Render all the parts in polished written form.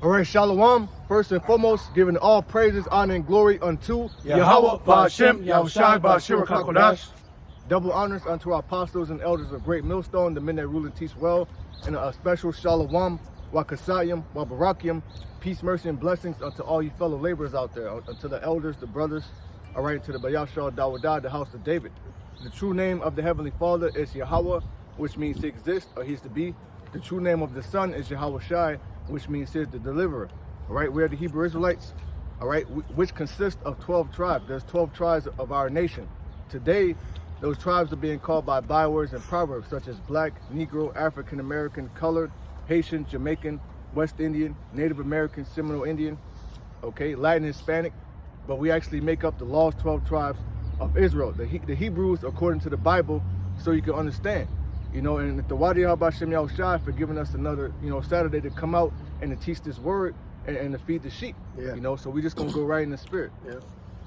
All right, Shalom. First and foremost, giving all praises, honor, and glory unto Yahweh, Ba'ashem, Yahushai, Ba'ashir, Kakodash. Double honors unto our apostles and elders of Great Millstone, the men that rule and teach well, and a special Shalom, Wakasayim, Wabarakim, peace, mercy, and blessings unto all you fellow laborers out there, unto the elders, the brothers, all right, to the Bayashar Dawadah, the house of David. The true name of the Heavenly Father is Yahweh, which means to exist or he's to be. The true name of the Son is Yahweh Shai, which means he's the deliverer. All right, we're the Hebrew Israelites, all right, which consist of 12 tribes. There's 12 tribes of our nation. Today, those tribes are being called by bywords and proverbs such as Black, Negro, African American, Colored, Haitian, Jamaican, West Indian, Native American, Seminole Indian, okay, Latin, Hispanic, but we actually make up the lost 12 tribes of Israel, the Hebrews according to the Bible, so you can understand. You know, and the Wadi Habashem Yahushai for giving us another, Saturday to come out and to teach this word and to feed the sheep. Yeah. So we just gonna go right in the spirit. Yeah.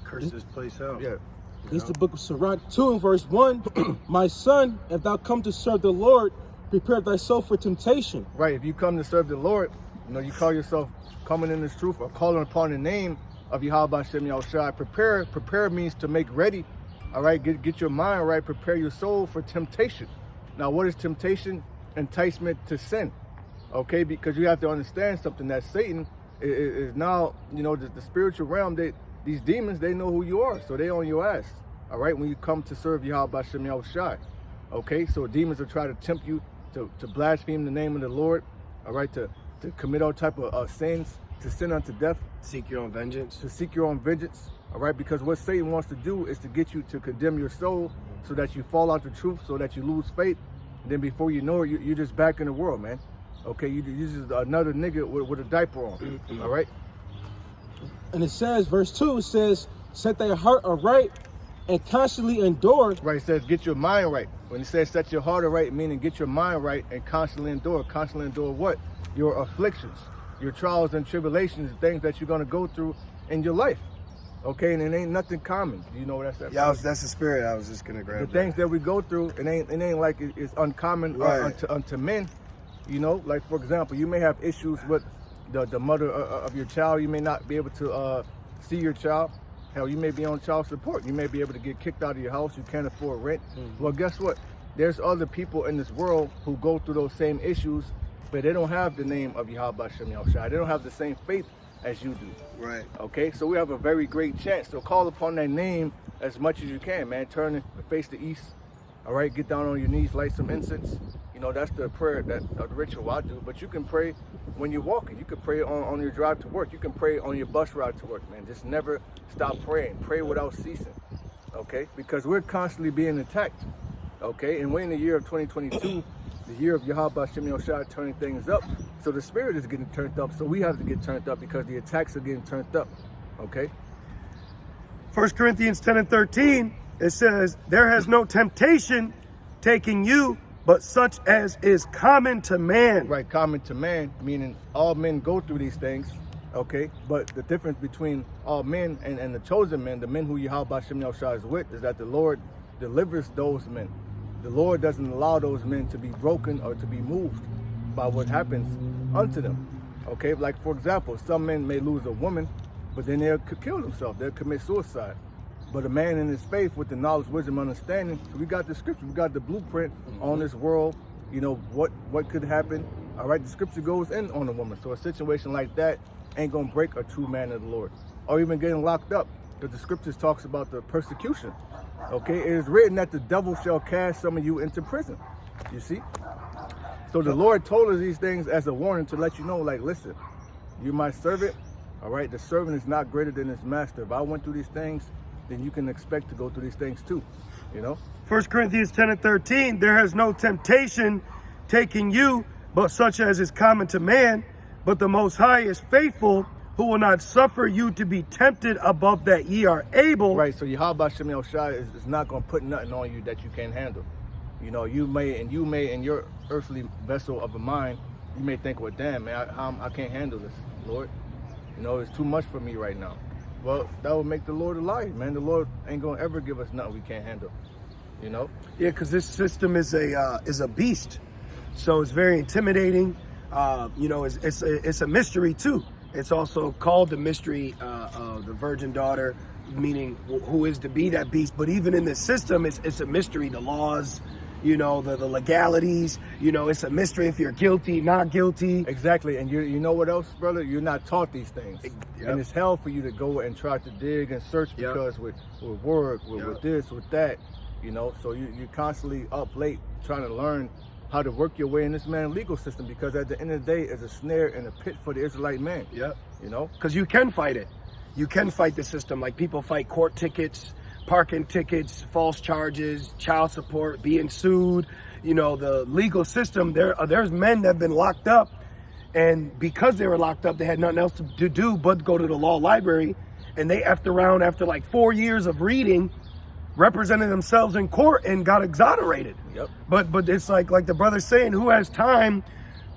Curse this place out. Yeah. This is the book of Sirach 2 and verse 1. My son, if thou come to serve the Lord, prepare thyself for temptation. Right. If you come to serve the Lord, you call yourself coming in this truth or calling upon the name of Yahweh Shem Yahushai. Prepare means to make ready. All right. Get your mind right. Prepare your soul for temptation. Now, what is temptation? Enticement to sin. Okay, because you have to understand something, that Satan is now, the spiritual realm. These demons, they know who you are, so they on your ass. All right, when you come to serve Yahweh Shem Yahushai. Okay, so demons will try to tempt you to blaspheme the name of the Lord. All right, to commit all type of sins, to sin unto death. Seek your own vengeance. To seek your own vengeance. All right, because what Satan wants to do is to get you to condemn your soul so that you fall out the truth, so that you lose faith. Then before you know it, you're just back in the world, man. Okay, you're just another nigga with a diaper on. All right. And it says, verse 2, it says, set thy heart aright and constantly endure. Right, it says get your mind right. When it says set your heart aright, meaning get your mind right and constantly endure. Constantly endure what? Your afflictions, your trials and tribulations, things that you're gonna go through in your life. Okay, and it ain't nothing common. You know what that's? Yeah, that's the spirit. I was just gonna grab the things that we go through. It ain't like it's uncommon right. unto men. Like for example, you may have issues with the mother of your child. You may not be able to see your child. Hell, you may be on child support. You may be able to get kicked out of your house. You can't afford rent. Well, guess what? There's other people in this world who go through those same issues, but they don't have the name of Yahweh Shem Yahushai. They don't have the same faith as you do. Right. Okay, so we have a very great chance. So call upon that name as much as you can, man. Turn and face the east. All right, get down on your knees, light some incense. That's the prayer, the ritual I do. But you can pray when you're walking. You can pray on your drive to work. You can pray on your bus ride to work, man. Just never stop praying. Pray without ceasing. Okay, because we're constantly being attacked. Okay, and we're in the year of 2022. The year of Yahweh Shem Yahushai, turning things up. So the spirit is getting turned up, so we have to get turned up because the attacks are getting turned up. Okay? 1 Corinthians 10 and 13, it says, there has no temptation taking you, but such as is common to man. Right, common to man, meaning all men go through these things, okay? But the difference between all men and the chosen men, the men who Yahweh Shem Yahushai is with, is that the Lord delivers those men. The Lord doesn't allow those men to be broken or to be moved by what happens unto them. Okay, like for example, some men may lose a woman, but then they'll kill themselves, they'll commit suicide. But a man in his faith with the knowledge, wisdom, understanding, so we got the scripture, we got the blueprint on this world, what could happen. All right, the scripture goes in on a woman. So a situation like that ain't gonna break a true man of the Lord. Or even getting locked up, because the scriptures talks about the persecution. Okay, it is written that the devil shall cast some of you into prison. You see? So the Lord told us these things as a warning to let you know, like, listen, you're my servant. All right, the servant is not greater than his master. If I went through these things, then you can expect to go through these things too. 1 Corinthians 10 and 13, there has no temptation taking you, but such as is common to man. But the Most High is faithful, who will not suffer you to be tempted above that ye are able. Right, so Yahweh Shem Yahushai is not going to put nothing on you that you can't handle. You may in your earthly vessel of a mind, you may think, well, damn, man, I can't handle this, Lord. It's too much for me right now. Well, that would make the Lord a liar, man. The Lord ain't going to ever give us nothing we can't handle, Yeah, because this system is a beast. So it's very intimidating. it's a mystery too. It's also called the mystery of the virgin daughter, meaning who is to be that beast. But even in the system, it's a mystery. The laws, the legalities, it's a mystery if you're guilty, not guilty. Exactly. And you know what else, brother? You're not taught these things. Yep. And it's hell for you to go and try to dig and search because with work, with this, with that, so you're constantly up late trying to learn how to work your way in this legal system, because at the end of the day, it's a snare and a pit for the Israelite man. Yep. Because you can fight it. You can fight the system. Like people fight court tickets, parking tickets, false charges, child support, being sued. The legal system, there's men that have been locked up, and because they were locked up, they had nothing else to do but go to the law library, and they effed around after like 4 years of reading, represented themselves in court and got exonerated. Yep. But it's like the brother's saying, who has time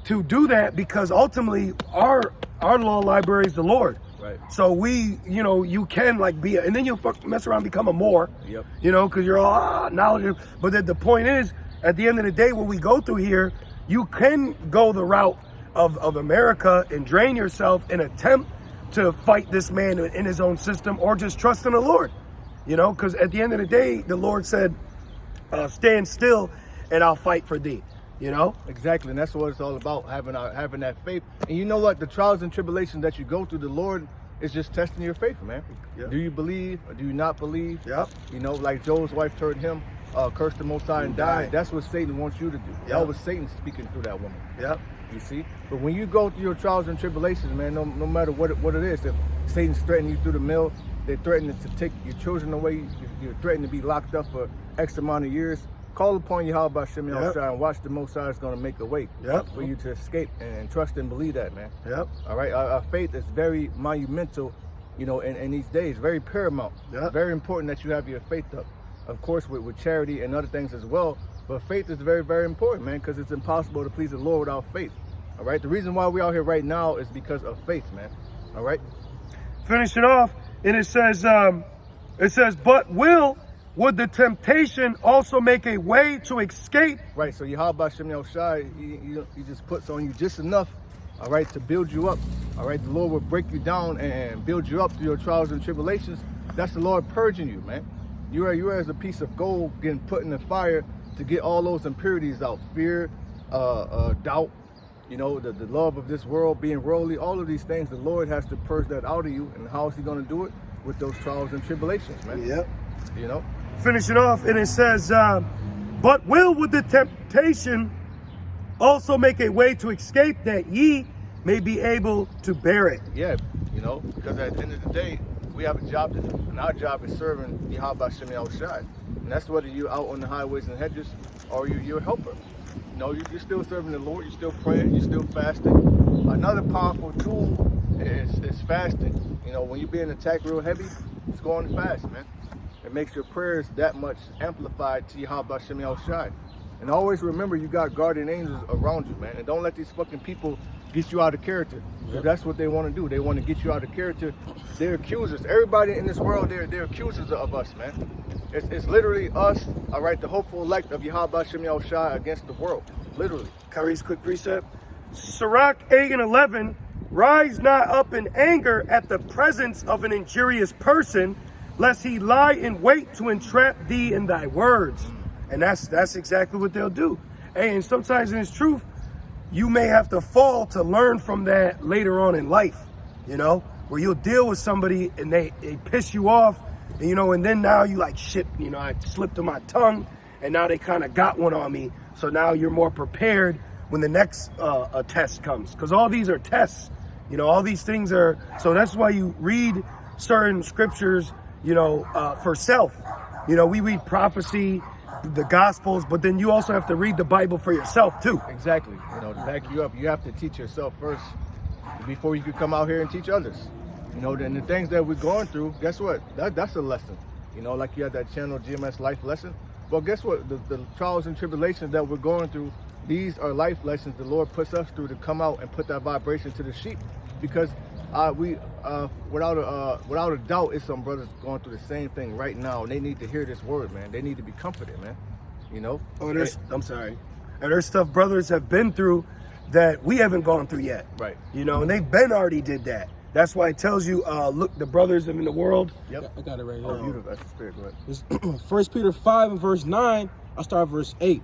to do that? Because ultimately our law library is the Lord. Right. So you can be and then you'll mess around and become a Moor. Yep. Because you're all knowledgeable. But the point is, at the end of the day, what we go through here, you can go the route of America and drain yourself and attempt to fight this man in his own system, or just trust in the Lord. Because at the end of the day, the Lord said, stand still and I'll fight for thee. Exactly. And that's what it's all about, having that faith. And you know what? The trials and tribulations that you go through, the Lord is just testing your faith, man. Yep. Do you believe or do you not believe? Yep. Like Job's wife heard him curse the Most High and died. That's what Satan wants you to do. Yep. That was Satan speaking through that woman. Yep. You see? But when you go through your trials and tribulations, man, no matter what it is, if Satan's threatening you through the mill, they're threatening to take your children away, you're threatening to be locked up for X amount of years, call upon Yahweh and watch the Most High is going to make a way for you to escape, and trust and believe that, man. Yep. All right? Our faith is very monumental, in these days, very paramount. Yep. Very important that you have your faith up. Of course, with charity and other things as well, but faith is very, very important, man, because it's impossible to please the Lord without faith. All right? The reason why we're out here right now is because of faith, man. All right? Finish it off, and it says, but would the temptation also make a way to escape? Right, so Yahweh Shem Shai, he just puts on you just enough, all right, to build you up. All right, the Lord will break you down and build you up through your trials and tribulations. That's the Lord purging you, man. You are as a piece of gold getting put in the fire to get all those impurities out. Fear, doubt, the love of this world, being worldly, all of these things, the Lord has to purge that out of you. And how is he going to do it? With those trials and tribulations, man. Yep. Finish it off, and it says, but would the temptation also make a way to escape, that ye may be able to bear it? Yeah, because at the end of the day, we have a job to do, and our job is serving Yahweh Shem Shai. And that's whether you're out on the highways and hedges or you're a helper. You're still serving the Lord, you're still praying, you're still fasting. Another powerful tool is fasting. When you're being attacked real heavy, just go on and fast, man. It makes your prayers that much amplified to Yahweh Shem Shai. And always remember, you got guardian angels around you, man. And don't let these fucking people get you out of character. Yep. That's what they want to do. They want to get you out of character. They're accusers. Everybody in this world, they're accusers of us, man. It's literally us, all right, the hopeful elect of Yahweh Shem Shai against the world. Literally. Kyrie's quick precept. Sirach 8:11, rise not up in anger at the presence of an injurious person, lest he lie in wait to entrap thee in thy words. And that's exactly what they'll do. Hey, and sometimes in its truth, you may have to fall to learn from that later on in life, where you'll deal with somebody and they piss you off, and, and then now you like, shit, I slipped on my tongue, and now they kind of got one on me. So now you're more prepared when the next test comes, because all these are tests. All these things are, so that's why you read certain scriptures, for self. We read prophecy, the Gospels, but then you also have to read the Bible for yourself too. Exactly. To back you up, you have to teach yourself first before you can come out here and teach others. And the things that we're going through, guess what? That's a lesson. Like you had that channel, GMS Life Lesson. Well, guess what? The trials and tribulations that we're going through, these are life lessons the Lord puts us through to come out and put that vibration to the sheep. Because without a doubt, it's some brothers going through the same thing right now, and they need to hear this word, man. They need to be comforted, man. I'm sorry. And there's stuff brothers have been through that we haven't gone through yet. Right. You know, and they've been already did that. That's why it tells you, look, the brothers in the world. Yep. I got it right here. Oh, beautiful. That's the spirit. Go ahead. It's 1 Peter 5 and verse 9. I'll start verse 8.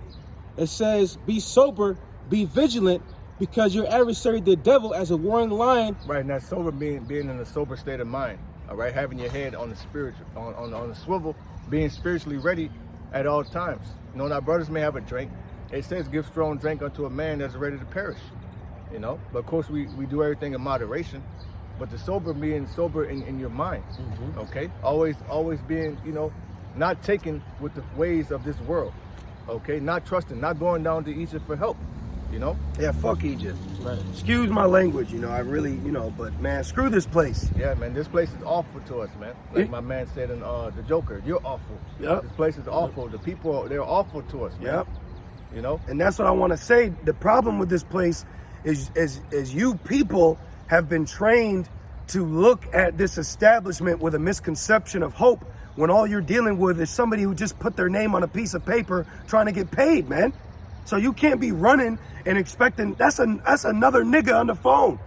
It says, be sober, be vigilant, because your adversary, the devil, as a roaring lion. Right, and that sober being in a sober state of mind. All right, having your head on the spiritual, on the swivel, being spiritually ready at all times. You know, our brothers may have a drink. It says, give strong drink unto a man that's ready to perish. You know, but of course we do everything in moderation. But the sober being sober in your mind. Okay, always being, you know, not taken with the ways of this world. Okay, not trusting, not going down to Egypt for help. You know? Yeah, fuck Egypt. Right. Excuse my language, you know, I really, you know, but man, screw this place. Yeah, man, this place is awful to us, man. Like my man said in The Joker, you're awful. Yep. This place is awful. The people, they're awful to us, man. Yep. You know? And that's what I want to say. The problem with this place is you people have been trained to look at this establishment with a misconception of hope when all you're dealing with is somebody who just put their name on a piece of paper trying to get paid, man. So you can't be running and expecting, that's another nigga on the phone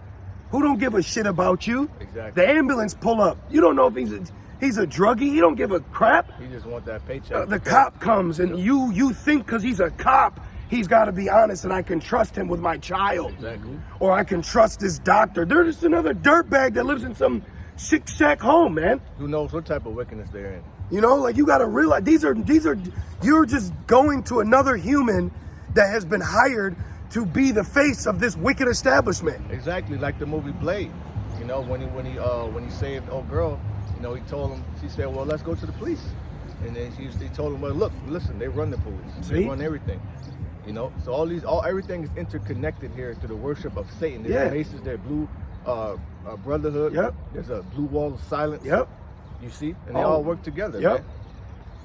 who don't give a shit about you. Exactly. The ambulance pull up. You don't know if he's a druggie. He don't give a crap. He just want that paycheck. The cop comes and you think because he's a cop, he's got to be honest and I can trust him with my child. Exactly. Or I can trust this doctor. They're just another dirtbag that lives in some shack home, man. Who knows what type of wickedness they're in. You know, like you got to realize you're just going to another human that has been hired to be the face of this wicked establishment. Exactly, like the movie Blade. You know, when he saved old girl, you know, he told him, she said, well, let's go to the police. And then he told him, well, look, listen, they run the police. They run everything. You know, so everything is interconnected here to the worship of Satan. There's Masons, there's Blue Brotherhood. Yep. There's a Blue Wall of Silence. Yep. You see, and they all work together. Yep. Man.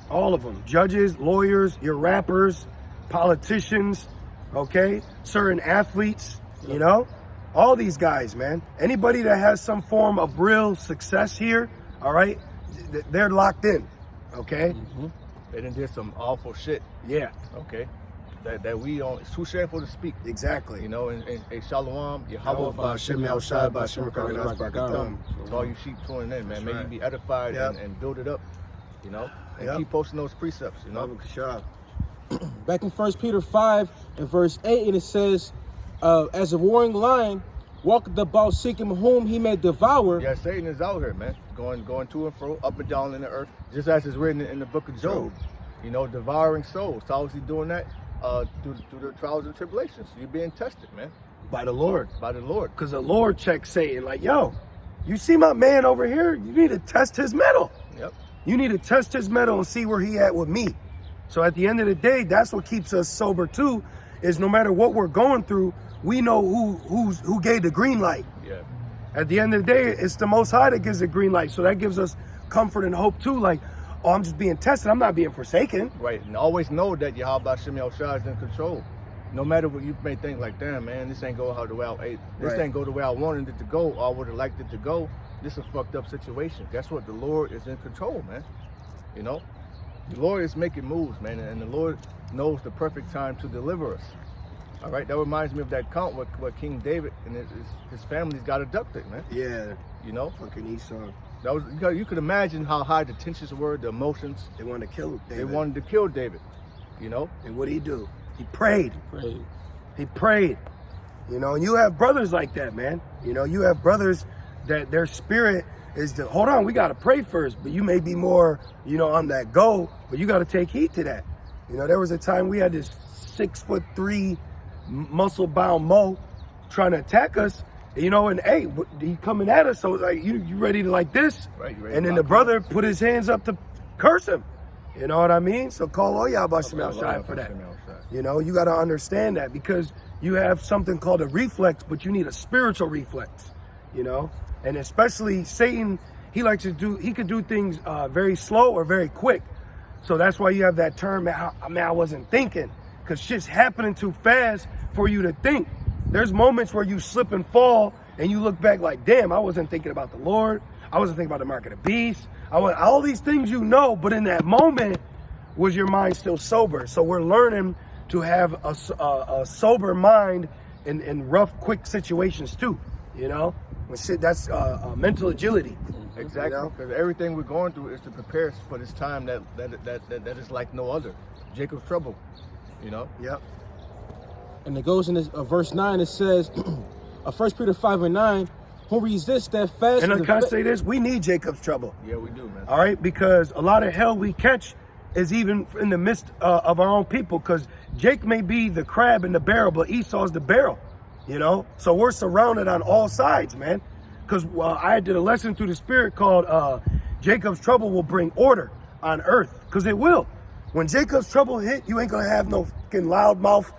All of them, judges, lawyers, your rappers, politicians, okay, certain athletes, you know, all these guys, man. Anybody that has some form of real success here, all right, they're locked in, okay? They done did some awful shit. Yeah. Okay. That we don't, it's too shameful to speak. Exactly. You know, and Shalom, Yahweh, Ba'Shem Yahushua, Ba'Shem Rakam. to all you sheep tuning in, man. May you be edified and build it up, you know, and keep posting those precepts, you know. Back in 1 Peter 5 and verse 8, and it says, as a roaring lion walketh about seeking whom he may devour. Yeah, Satan is out here, man, going to and fro, up and down in the earth, just as it's written in the book of Job. You know, devouring souls. How is he doing that? Through the trials and tribulations. You're being tested, man. By the Lord. By the Lord. Because the Lord checks Satan like, yo, you see my man over here? You need to test his mettle. Yep. You need to test his mettle and see where he at with me. So at the end of the day, that's what keeps us sober too, is no matter what we're going through, we know who gave the green light. Yeah. At the end of the day, it's the Most High that gives the green light. So that gives us comfort and hope too. Like, oh, I'm just being tested. I'm not being forsaken. Right. And always know that Yahweh Shem Yahushua is in control. No matter what you may think, like, damn, man, this ain't go how the way ain't go the way I wanted it to go, or I would have liked it to go. This is a fucked up situation. Guess what? The Lord is in control, man. You know? The Lord is making moves, man, and the Lord knows the perfect time to deliver us. All right, that reminds me of that count where King David and his family's got abducted, man. Yeah. You know? Fucking Esau. That was, you could imagine how high the tensions were, the emotions. They wanted to kill David. They wanted to kill David, you know? And what did he do? He prayed. He prayed. You know, and you have brothers like that, man. You know, you have brothers that their spirit is to, hold on, we got to pray first. But you may be more, you know, on that go, but you got to take heed to that. You know, there was a time we had this 6'3" muscle-bound Mo trying to attack us, you know, and hey, he coming at us, so like, you ready to like this? Right, you ready and then the brother put his hands up to curse him. You know what I mean? So call all y'all Ba'Shem Yahushua for that. You know, you got to understand that, because you have something called a reflex, but you need a spiritual reflex, you know? And especially Satan, he could do things very slow or very quick. So that's why you have that term, man, I wasn't thinking, because shit's happening too fast for you to think. There's moments where you slip and fall and you look back like, damn, I wasn't thinking about the Lord. I wasn't thinking about the mark of the beast. All these things, you know, but in that moment, was your mind still sober? So we're learning to have a sober mind in rough, quick situations too. You know, when shit, that's mental agility. Exactly, because everything we're going through is to prepare us for this time that is like no other. Jacob's trouble, you know. Yep. And it goes in this verse 9. It says, 1 Peter 5:9, who resist steadfast. And can I say this? We need Jacob's trouble. Yeah, we do, man. All right, because a lot of hell we catch is even in the midst of our own people. Because Jake may be the crab in the barrel, but Esau's the barrel. You know, so we're surrounded on all sides, man. Because I did a lesson through the Spirit called Jacob's trouble will bring order on earth. Because it will. When Jacob's trouble hit, you ain't gonna have no fucking loudmouth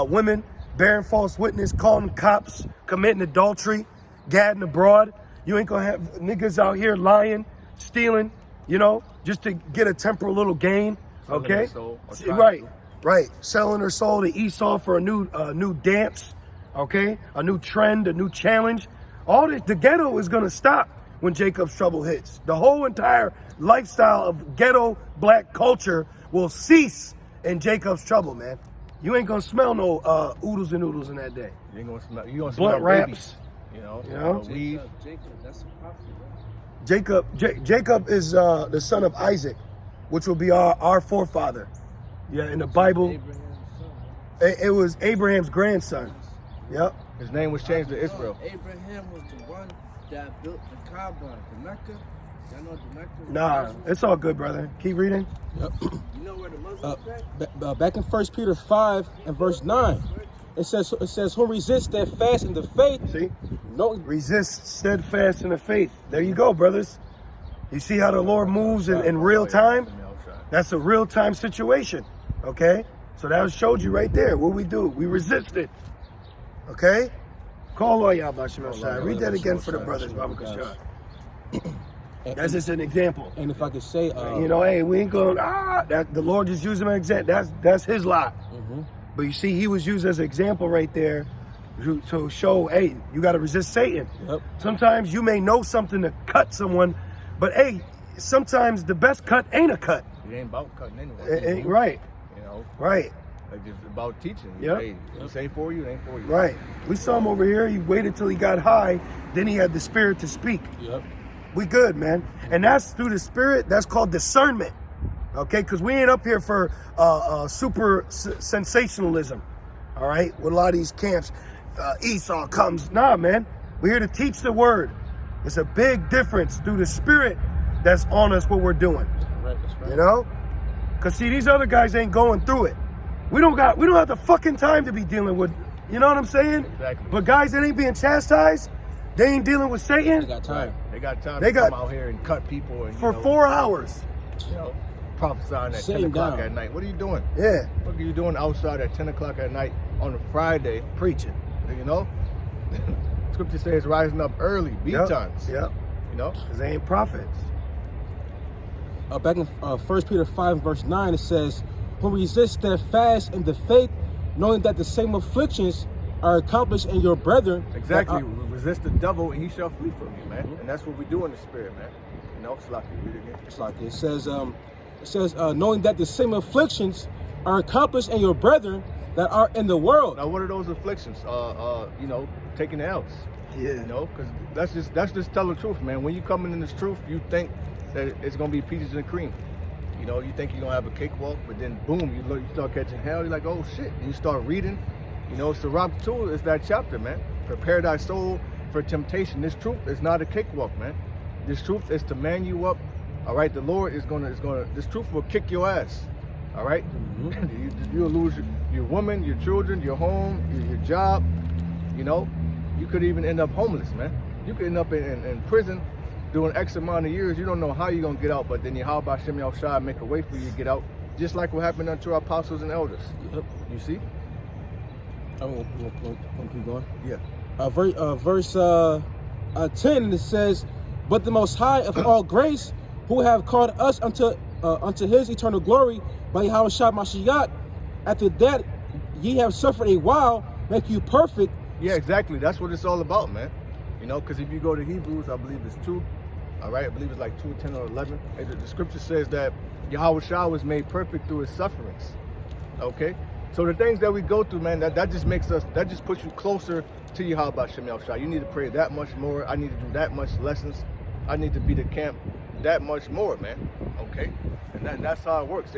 women bearing false witness, calling cops, committing adultery, gadding abroad. You ain't gonna have niggas out here lying, stealing, you know, just to get a temporal little gain. Okay, right. Selling her soul to Esau for a new dance. Okay, a new trend, a new challenge. All this, the ghetto is gonna stop when Jacob's trouble hits. The whole entire lifestyle of ghetto black culture will cease in Jacob's trouble, man. You ain't gonna smell no oodles and noodles in that day. You ain't gonna smell. You gonna blunt smell wraps. babies. You know. Jacob, that's a prophecy, bro. Jacob is the son of Isaac, which will be our forefather. Yeah, in the Bible, Abraham's son. it was Abraham's grandson. Yep. His name was changed to Israel. Abraham was the one that built the Kaaba, the Mecca. Y'all know what the Mecca was? Nah, it's all good, brother. Keep reading. Yep. You know where the Muslims at? Back in 1 Peter 5 and verse 9, it says, who resist steadfast in the faith. See? No, Resist steadfast in the faith. There you go, brothers. You see how the Lord moves in real time? That's a real time situation. Okay? So that showed you right there. What we do? We resist it. Okay? Call all y'all Shai. Read that again for the brothers, Baba Kashar. That's just an example. And if I could say, You know, hey, we ain't going, that the Lord just used him as an example. That's his lot. mhm. But you see, he was used as an example right there to show, hey, you got to resist Satan. Yep. Sometimes you may know something to cut someone, but hey, sometimes the best cut ain't a cut. It ain't about cutting anyway. It ain't right. You know. Right. Like it's about teaching. Yep. Hey, this ain't for you, it ain't for you. Right. We saw him over here. He waited till he got high. Then he had the spirit to speak. Yep. We good, man. And that's through the spirit. That's called discernment. Okay? Because we ain't up here for super sensationalism. All right? With a lot of these camps, Esau comes. Nah, man. We're here to teach the word. It's a big difference through the spirit that's on us what we're doing. Right, that's right. You know? Because see, these other guys ain't going through it. We don't have the fucking time to be dealing with, you know what I'm saying? Exactly. But guys that ain't being chastised, they ain't dealing with Satan They got time. They got time They to got- come out here and cut people and for 4 hours. you know, prophesying at Sit 10 o'clock down. at night. What are you doing? Yeah, What are you doing outside at 10 o'clock at night on a Friday? preaching. You know? Scripture says rising up early, Yep, times. yep. You know? Because they ain't prophets. Back in 1 Peter 5 and verse 9, it says, who resist steadfast in the faith, knowing that the same afflictions are accomplished in your brethren. Exactly. Resist the devil and he shall flee from you, man. And that's what we do in the spirit, man. You know, Slaki, read it again. It's like it says, knowing that the same afflictions are accomplished in your brethren that are in the world. Now, what are those afflictions? You know, taking the L's. Yeah. You know, because that's just tell the truth, man. When you come in this truth, you think that it's gonna be peaches and cream. You know, you think you're gonna have a cakewalk, but then boom, you start catching hell. You're like, oh shit, and you start reading. You know, Sirach 2 is that chapter, man. Prepare thy soul for temptation. This truth is not a cakewalk, man. This truth is to man you up. All right, the Lord is gonna. This truth will kick your ass. All right, you'll lose your woman, your children, your home, your job. You know, you could even end up homeless, man. You could end up in prison doing X amount of years. You don't know how you're gonna get out, but then Yahweh Shem Shai make a way for you to get out, just like what happened unto our apostles and elders. Yep. You see? I'm gonna keep going. Yeah. Verse 10, it says, but the Most High of all grace, who have called us unto his eternal glory by Yahweh Shai Mashiach, after that ye have suffered a while, make you perfect. Yeah, exactly. That's what it's all about, man. You know, because if you go to Hebrews, I believe it's 2. All right, I believe it's like 2, 10, or 11. And the scripture says that Yahweh Shai was made perfect through his sufferings. Okay? So the things that we go through, man, that just makes us, that just puts you closer to Yahweh Shem Shah. You need to pray that much more. I need to do that much lessons. I need to be the camp that much more, man. Okay? And that's how it works.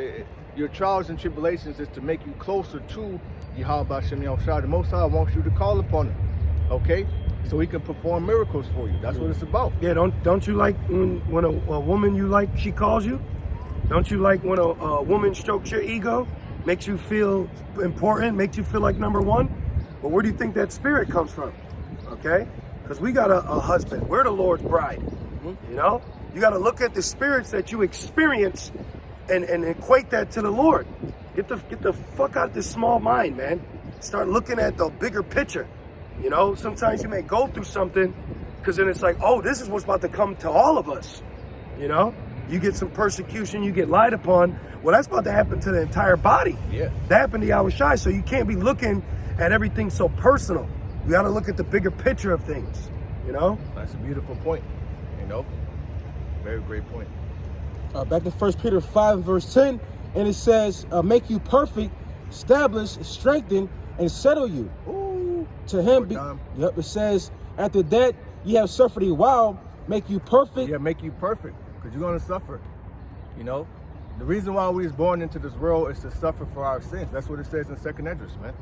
Your trials and tribulations is to make you closer to Yahweh Shem Shah. The Most High wants you to call upon Him. Okay? So He can perform miracles for you. That's what it's about. Yeah, don't you like when a woman you like, she calls you? Don't you like when a woman strokes your ego, makes you feel important, makes you feel like number one? Well, where do you think that spirit comes from? Okay? Because we got a husband. We're the Lord's bride. You know? You got to look at the spirits that you experience and equate that to the Lord. Get the fuck out of this small mind, man. Start looking at the bigger picture. You know, sometimes you may go through something because then it's like, oh, this is what's about to come to all of us. You know? You get some persecution, you get lied upon. Well, that's about to happen to the entire body. Yeah. That happened to Yahweh Shai, so you can't be looking at everything so personal. You got to look at the bigger picture of things, you know? That's a beautiful point, you know? Very great point. Back in 1 Peter 5 verse 10, and it says, make you perfect, establish, strengthen, and settle you. Ooh. To Him, it says, after that, ye have suffered a while, make you perfect. Yeah, make you perfect, because you're going to suffer, you know? The reason why we was born into this world is to suffer for our sins. That's what it says in 2nd Esdras, man.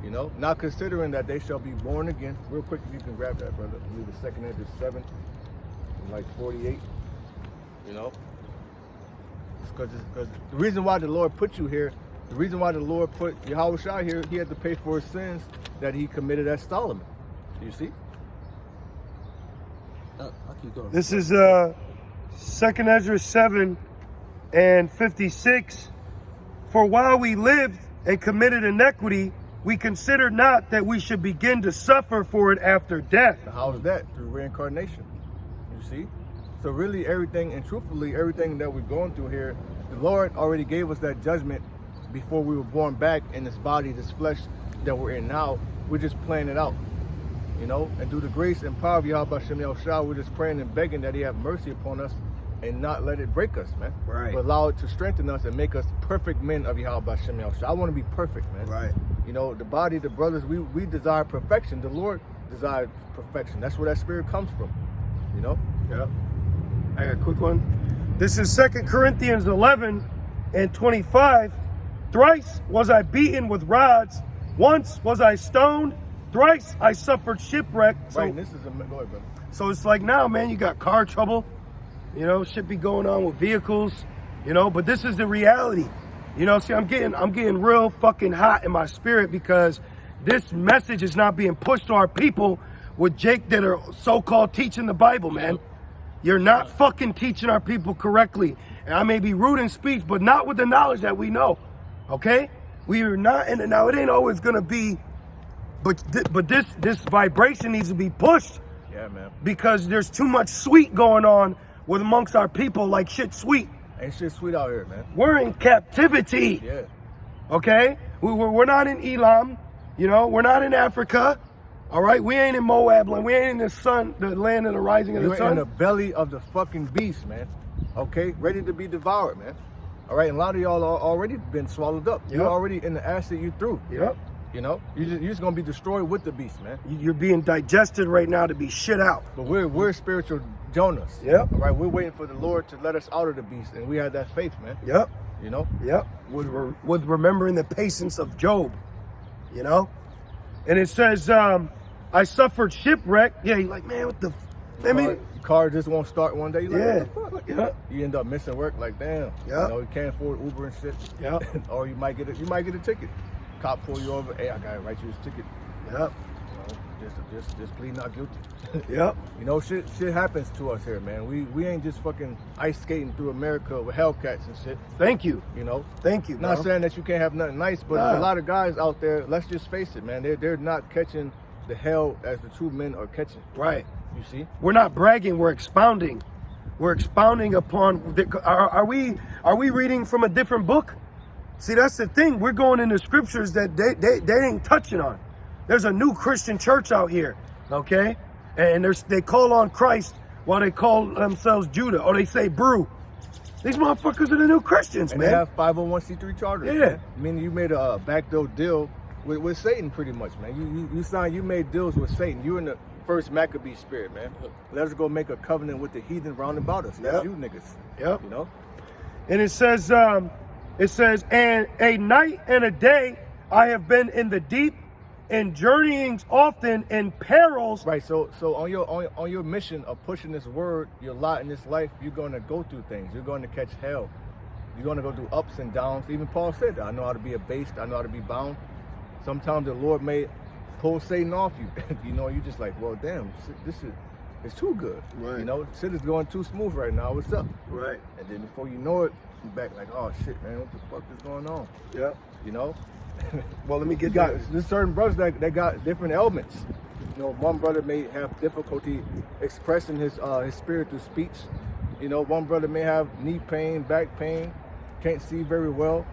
You know, not considering that they shall be born again. Real quick, if you can grab that, brother. I believe it's 2nd Esdras 7, like 48. You know, because the reason why the Lord put you here, the reason why the Lord put Yahweh Shai here, He had to pay for His sins that He committed as Solomon. You see? I'll keep going. This is 2nd Esdras 7 and 56. For while we lived and committed iniquity, we considered not that we should begin to suffer for it after death. Now, how is that? Through reincarnation. You see? So really everything, and truthfully, everything that we're going through here, the Lord already gave us that judgment before we were born back in this body, this flesh that we're in now. We're just playing it out, you know? And through the grace and power of Yahweh Shem Shah, we're just praying and begging that He have mercy upon us and not let it break us, man. Right. But allow it to strengthen us and make us perfect men of Yahweh Shem Shah. I want to be perfect, man. Right. You know, the body, the brothers, we desire perfection. The Lord desires perfection. That's where that spirit comes from, you know? Yeah. I got a quick one. This is 2 Corinthians 11 and 25. Thrice was I beaten with rods. Once was I stoned. Thrice I suffered shipwreck. So, Right, this is a, go ahead, brother. so it's like now, man, you got car trouble. You know, shit be going on with vehicles. You know, but this is the reality. You know, see, I'm getting real fucking hot in my spirit because this message is not being pushed to our people with Jake that are so-called teaching the Bible, man. You're not fucking teaching our people correctly. And I may be rude in speech, but not with the knowledge that we know. Okay? We are not, and now it ain't always gonna be, but this vibration needs to be pushed. Yeah, man. Because there's too much sweet going on with amongst our people, like shit sweet. Ain't shit sweet out here, man. We're in captivity. Yeah. Okay? We're not in Elam. You know, we're not in Africa. All right? We ain't in Moab land. We ain't in the sun, the land of the rising of the You're sun. in the belly of the fucking beast, man. Okay? Ready to be devoured, man. All right? And a lot of y'all are already been swallowed up. Yep. You're already in the acid you threw. Yep. You know? You're just going to be destroyed with the beast, man. You're being digested right now to be shit out. But we're spiritual Jonas. Yep. All right? We're waiting for the Lord to let us out of the beast. And we have that faith, man. Yep. You know? Yep. With remembering the patience of Job. You know? And it says, I suffered shipwreck. Yeah, you're like, man, what the... Car just won't start one day. You're like, yeah. what the fuck? Yeah. You end up missing work, like, damn. Yeah. You know, you can't afford Uber and shit. Yeah. Or you might get a ticket. Cop pull you over. Hey, I gotta write you this ticket. Yep. You know, just plead not guilty. Yep. You know, shit happens to us here, man. We ain't just fucking ice skating through America with Hellcats and shit. Thank you. You know. Thank you. Not bro. saying that you can't have nothing nice, but a lot of guys out there, let's just face it, man. They're not catching the hell as the true men are catching. Right. You see? We're not bragging. We're expounding. We're expounding upon. Are we reading from a different book? See, that's the thing. We're going into scriptures that they ain't touching on. There's a new Christian church out here, okay? And they call on Christ while they call themselves Judah, or they say brew. These motherfuckers are the new Christians, And man. they have 501c3 charters. Yeah. Man. Meaning you made a backdoor deal with Satan, pretty much, man. You made deals with Satan. You in the first Maccabee spirit, man. Let us go make a covenant with the heathen round about us. That's Yep. you niggas. Yep. You know? And it says, and a night and a day I have been in the deep, in journeyings often, in perils. Right. So on your mission of pushing this word, your lot in this life, you're gonna go through things. You're going to catch hell. You're gonna go through ups and downs. Even Paul said that. I know how to be abased. I know how to be bound. Sometimes the Lord may pull Satan off you. You know, you just like, well, damn, this shit is too good. Right. You know, shit is going too smooth right now. What's up? Right. And then before you know it, you're back like, oh shit, man, what the fuck is going on? Yep. You know? Well, let me get There's certain brothers that got different ailments. You know, one brother may have difficulty expressing his spirit through speech. You know, one brother may have knee pain, back pain, can't see very well.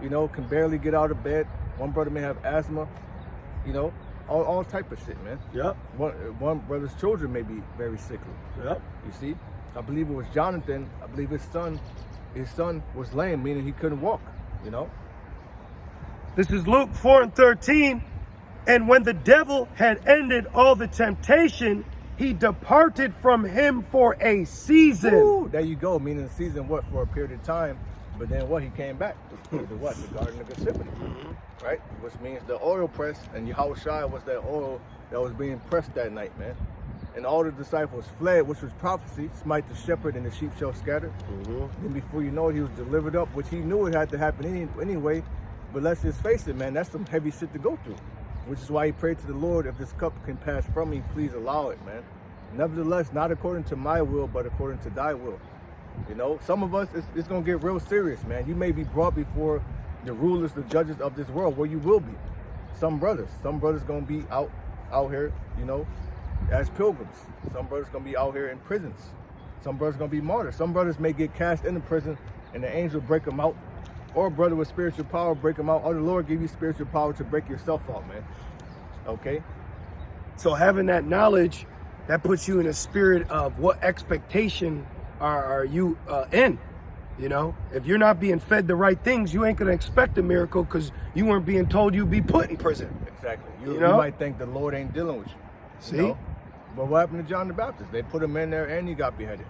You know, can barely get out of bed. One brother may have asthma. You know, all type of shit, man. Yep. One brother's children may be very sickly. Yep. You see, I believe it was Jonathan. I believe his son was lame, meaning he couldn't walk. You know. This is Luke 4:13. And when the devil had ended all the temptation, he departed from him for a season. Ooh, there you go. Meaning season what for a period of time, but then what he came back to what the Garden of Gethsemane, right? Which means the oil press, and Yahushua was that oil that was being pressed that night, man. And all the disciples fled, which was prophecy. Smite the shepherd, and the sheep shall scatter. Then before you know it, he was delivered up, which he knew it had to happen anyway. But let's just face it, man. That's some heavy shit to go through. Which is why he prayed to the Lord, if this cup can pass from me, please allow it, man. Nevertheless, not according to my will, but according to thy will. You know, some of us, it's going to get real serious, man. You may be brought before the rulers, the judges of this world, where you will be. Some brothers going to be out here, you know, as pilgrims. Some brothers going to be out here in prisons. Some brothers going to be martyrs. Some brothers may get cast into prison and the angel break them out. Or a brother with spiritual power break them out. Or the Lord give you spiritual power to break yourself out, man. Okay? So having that knowledge, that puts you in a spirit of what expectation are you in? You know, if you're not being fed the right things, you ain't gonna expect a miracle because you weren't being told you'd be put in prison. Exactly. You You know? might think the Lord ain't dealing with you. See? You know? But what happened to John the Baptist? They put him in there and he got beheaded.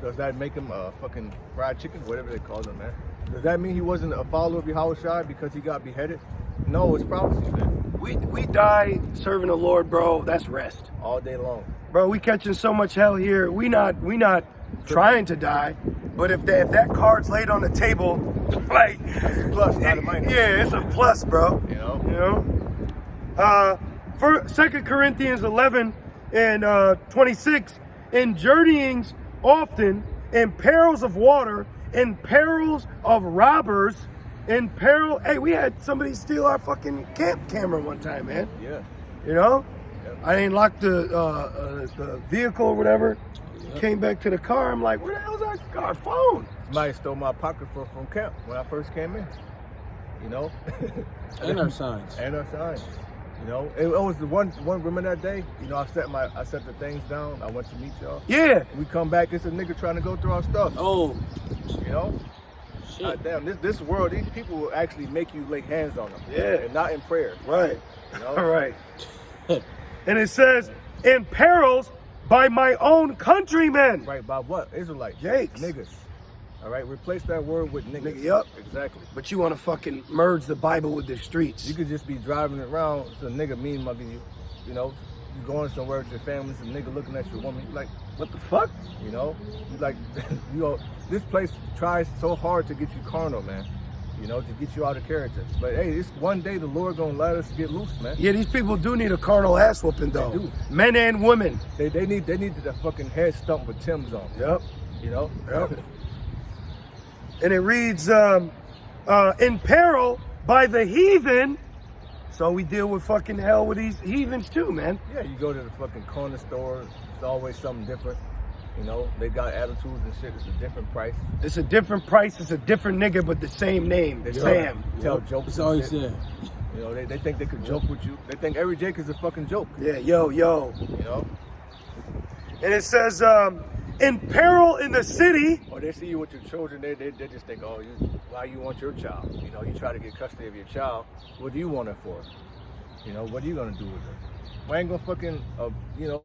Does that make him a fucking fried chicken? Whatever they call him, man. Does that mean he wasn't a follower of Yahushua because he got beheaded? No, it's prophecy, man. We die serving the Lord, bro. That's rest. All day long. Bro, we catching so much hell here. We not trying to die. But if that card's laid on the table, like That's a plus, not a minus. yeah, it's a plus, bro. You know? You know? For 2 Corinthians 11 and 26, in journeyings often, in perils of water, in perils of robbers, in peril. Hey, we had somebody steal our fucking camp camera one time, man. Yeah. You know? Yep. I ain't locked the vehicle or whatever. Came back to the car. I'm like, where the hell's our phone? Somebody stole my pocket from camp when I first came in. You know? And our signs. And our signs. You know? It was the one remember that day? You know, I set the things down. I went to meet y'all. Yeah. We come back, it's a nigga trying to go through our stuff. Oh, You know? shit. God damn, this world, these people will actually make you lay hands on them. Yeah. And not in prayer. Right. You know? All right. And it says, in perils by my own countrymen. Right, by what? Israelites. Yikes. Niggas. All right, replace that word with niggas. Nigga, yup. Exactly. But you want to fucking merge the Bible with the streets. You could just be driving around, it's a nigga mean mugging you. You know, you going somewhere with your family, it's a nigga looking at your woman. You like, What the fuck? you know? You like, you know, this place tries so hard to get you carnal, man. You know, to get you out of character. But hey, it's one day the Lord gonna let us get loose, man. Yeah, these people do need a carnal ass whooping though. They do. Men and women. They need that fucking head stump with Tim's on. Yep. You know? Yep. And it reads, in peril by the heathen. So we deal with fucking hell with these heathens too, man. Yeah, you go to the fucking corner store, it's always something different. You know, they got attitudes and shit, it's a different price. It's a different price, it's a different nigga, but the same name, They Sam. tell jokes. It's and always shit. there. You know, they think they could joke with you. They think every Jake is a fucking joke. Yeah, yo. You know? And it says, in peril in the city. Or they see you with your children, they just think, oh, why you want your child? You know, you try to get custody of your child. What do you want it for? You know, what are you gonna do with it? I ain't gonna fucking, you know.